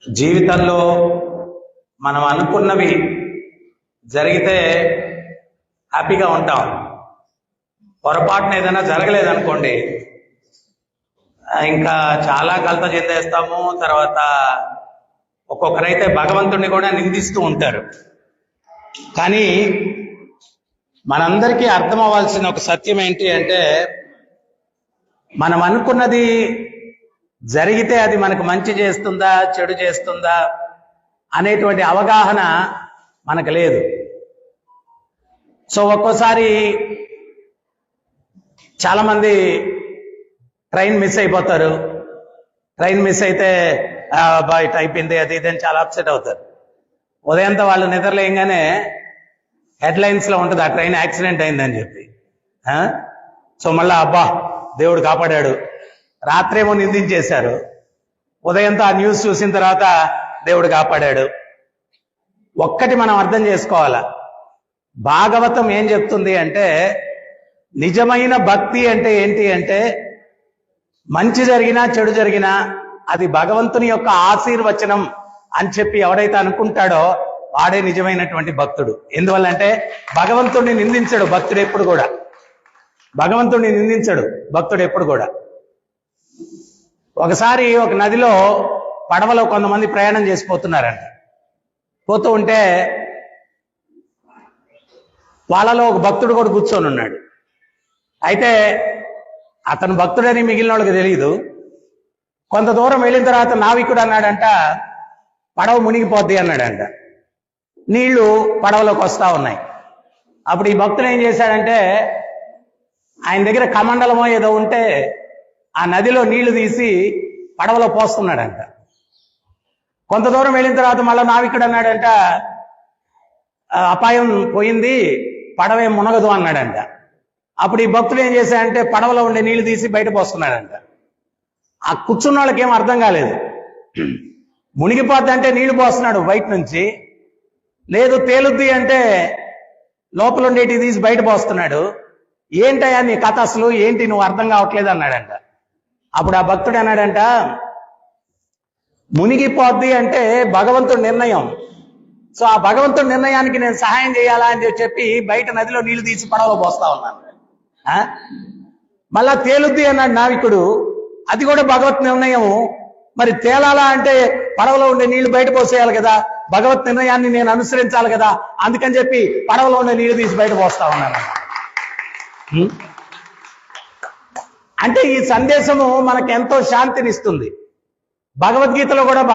జీవితంలో మనం అనుకున్నవి జరిగితే హ్యాపీగా ఉంటాం. పొరపాటున ఏదైనా జరగలేదనుకోండి, ఇంకా చాలా కలత చెందేస్తాము. తర్వాత ఒక్కొక్కరైతే భగవంతుడిని కూడా నిందిస్తూ ఉంటారు. కానీ మనందరికీ అర్థం అవ్వాల్సిన ఒక సత్యం ఏంటి అంటే, మనం అనుకున్నది జరిగితే అది మనకు మంచి చేస్తుందా చెడు చేస్తుందా అనేటువంటి అవగాహన మనకు లేదు. సో ఒక్కోసారి చాలామంది ట్రైన్ మిస్ అయిపోతారు. ట్రైన్ మిస్ అయితే ఇట్ అయిపోయింది అది ఇదని చాలా అప్సెట్ అవుతారు. ఉదయంతో వాళ్ళు నిద్రలేయంగానే హెడ్లైన్స్లో ఉంటుంది ఆ ట్రైన్ యాక్సిడెంట్ అయిందని చెప్పి. సో మళ్ళీ అబ్బా దేవుడు కాపాడాడు. రాత్రేమో నిందించేశారు, ఉదయంతో ఆ న్యూస్ చూసిన తర్వాత దేవుడు కాపాడాడు. ఒక్కటి మనం అర్థం చేసుకోవాలా, భాగవతం ఏం చెప్తుంది అంటే, నిజమైన భక్తి అంటే ఏంటి అంటే, మంచి జరిగినా చెడు జరిగినా అది భగవంతుని యొక్క ఆశీర్వచనం అని చెప్పి ఎవడైతే అనుకుంటాడో వాడే నిజమైనటువంటి భక్తుడు. ఎందువల్లంటే భగవంతుడిని నిందించడు భక్తుడు ఎప్పుడు కూడా. భగవంతుడిని నిందించడు భక్తుడు ఎప్పుడు కూడా. ఒకసారి ఒక నదిలో పడవలో కొంతమంది ప్రయాణం చేసిపోతున్నారంట. పోతూ ఉంటే వాళ్ళలో ఒక భక్తుడు కూడా కూర్చొని ఉన్నాడు. అయితే అతను భక్తుడని మిగిలిన వాళ్ళకి తెలియదు. కొంత దూరం వెళ్ళిన తర్వాత నావికుడు అన్నాడంట, పడవ మునిగిపోద్ది అన్నాడంట. నీళ్లు పడవలోకి వస్తా ఉన్నాయి. అప్పుడు ఈ భక్తుడు ఏం చేశాడంటే, ఆయన దగ్గర కమండలమో ఏదో ఉంటే ఆ నదిలో నీళ్లు తీసి పడవలో పోస్తున్నాడంట. కొంత దూరం వెళ్ళిన తర్వాత మళ్ళీ నావికుడు అన్నాడంట, అపాయం పోయింది, పడవేం మునగదు అన్నాడంట. అప్పుడు ఈ భక్తుడు ఏం చేశాడంటే పడవలో ఉండే నీళ్లు తీసి బయట పోస్తున్నాడంట. ఆ కూర్చున్న వాళ్ళకి ఏం అర్థం కాలేదు. మునిగిపోద్ది అంటే నీళ్లు పోస్తున్నాడు బయట నుంచి, లేదు తేలుద్ది అంటే లోపల ఉండేటి తీసి బయట పోస్తున్నాడు. ఏంటయ్యా నీ కథ అసలు ఏంటి, నువ్వు అర్థం కావట్లేదు అన్నాడంట. అప్పుడు ఆ భక్తుడు అన్నాడంట, మునిగిపోద్ది అంటే భగవంతుడి నిర్ణయం. సో ఆ భగవంతుడి నిర్ణయానికి నేను సహాయం చేయాలా అని చెప్పి బయట నదిలో నీళ్లు తీసి పడవలో పోస్తా ఉన్నాను. మళ్ళా తేలుద్ది అన్నాడు నావికుడు, అది కూడా భగవత్ నిర్ణయం. మరి తేలాలా అంటే పడవలో ఉండే నీళ్లు బయట పోసేయాలి కదా, భగవత్ నిర్ణయాన్ని నేను అనుసరించాలి కదా, అందుకని చెప్పి పడవలో ఉండే నీళ్లు తీసి బయట పోస్తా ఉన్నాను. అంటే ఈ సందేశము మనకు ఎంతో శాంతినిస్తుంది. భగవద్గీతలో కూడా